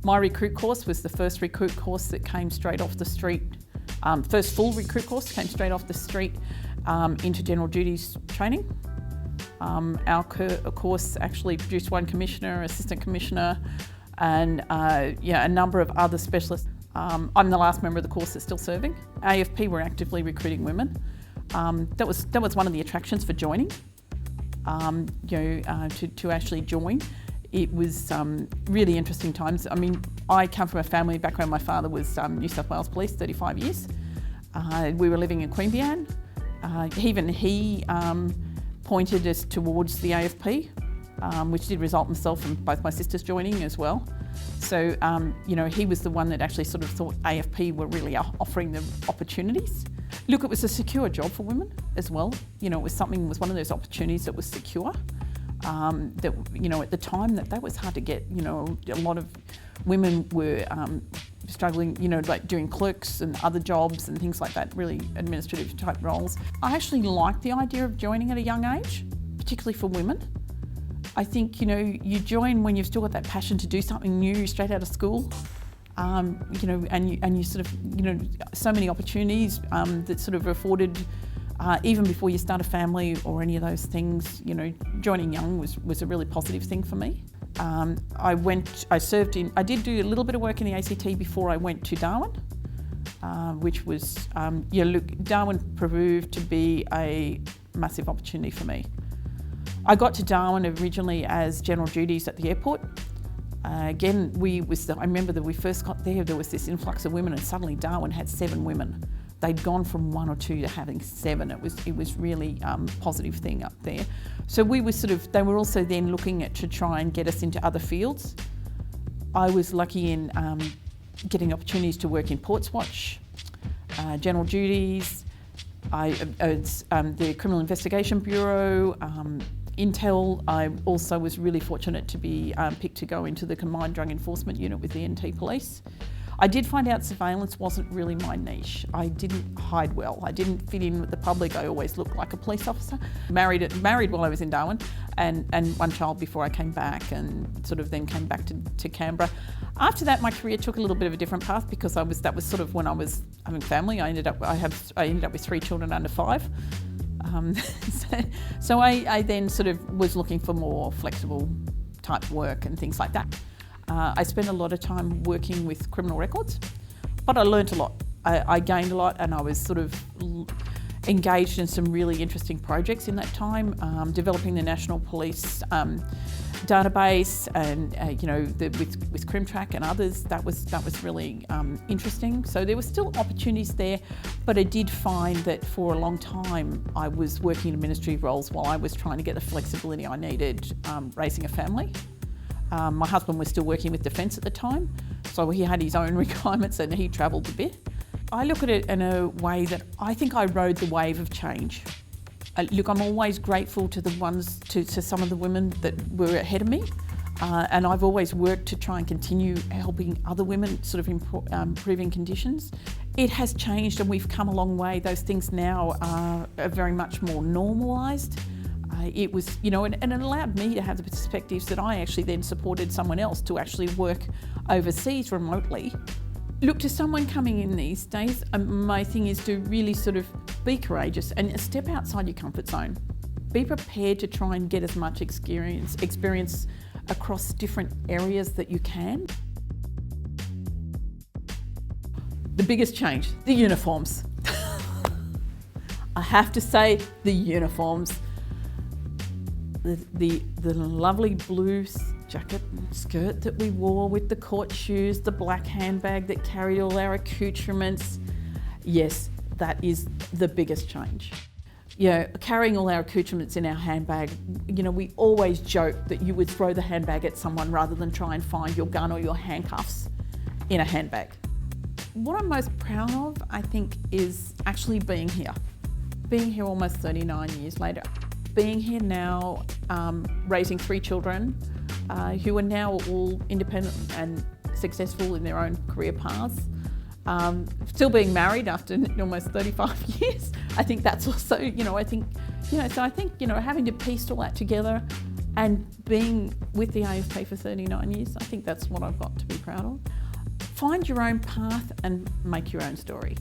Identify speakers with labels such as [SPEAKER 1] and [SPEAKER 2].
[SPEAKER 1] My recruit course was the first recruit course that came straight off the street, first full recruit course came straight off the street into general duties training. Our course actually produced one commissioner, assistant commissioner, and a number of other specialists. I'm the last member of the course that's still serving. AFP were actively recruiting women. That was one of the attractions for joining. To actually join. It was really interesting times. I mean, I come from a family background. My father was New South Wales Police, 35 years. We were living in Queanbeyan. Even he pointed us towards the AFP, which did result in myself and both my sisters joining as well. So, he was the one that actually sort of thought AFP were really offering them opportunities. Look, it was a secure job for women as well. It was one of those opportunities that was secure. That, at the time that was hard to get. A lot of women were struggling, like doing clerks and other jobs and things like that, really administrative type roles. I actually liked the idea of joining at a young age, particularly for women. I think, you join when you've still got that passion to do something new straight out of school. And you sort of, so many opportunities that sort of afforded, even before you start a family or any of those things, joining young was a really positive thing for me. I did do a little bit of work in the ACT before I went to Darwin, which was, Darwin proved to be a massive opportunity for me. I got to Darwin originally as general duties at the airport. I remember that we first got there was this influx of women, and suddenly Darwin had 7 women. They'd gone from 1 or 2 to having 7. It was really positive thing up there. So they were also then looking to try and get us into other fields. I was lucky in getting opportunities to work in Ports Watch, general duties, the Criminal Investigation Bureau, Intel. I also was really fortunate to be picked to go into the Combined Drug Enforcement Unit with the NT Police. I did find out surveillance wasn't really my niche. I didn't hide well. I didn't fit in with the public. I always looked like a police officer. Married while I was in Darwin, and one child before I came back, and sort of then came back to Canberra. After that, my career took a little bit of a different path because that was sort of when I was having family. I ended up with 3 children under 5. So I then sort of was looking for more flexible type work and things like that. I spent a lot of time working with criminal records, but I learnt a lot. I gained a lot, and I was sort of engaged in some really interesting projects in that time, developing the National Police database, and with CrimTrack and others. That was really interesting. So there were still opportunities there, but I did find that for a long time I was working in administrative roles while I was trying to get the flexibility I needed raising a family. My husband was still working with Defence at the time, so he had his own requirements and he travelled a bit. I look at it in a way that I think I rode the wave of change. Look, I'm always grateful to to some of the women that were ahead of me, and I've always worked to try and continue helping other women sort of improving conditions. It has changed, and we've come a long way. Those things now are very much more normalised. It was, and it allowed me to have the perspectives that I actually then supported someone else to actually work overseas remotely. Look, to someone coming in these days, my thing is to really sort of be courageous and step outside your comfort zone. Be prepared to try and get as much experience across different areas that you can. The biggest change, the uniforms. I have to say, the uniforms. The lovely blue jacket and skirt that we wore with the court shoes, the black handbag that carried all our accoutrements. Yes, that is the biggest change. Carrying all our accoutrements in our handbag, we always joke that you would throw the handbag at someone rather than try and find your gun or your handcuffs in a handbag. What I'm most proud of, I think, is actually being here. Being here almost 39 years later. Being here now, raising 3 children who are now all independent and successful in their own career paths. Still being married after almost 35 years. I think that's also, so I think, having to piece all that together, And being with the AFP for 39 years, I think that's what I've got to be proud of. Find your own path and make your own story.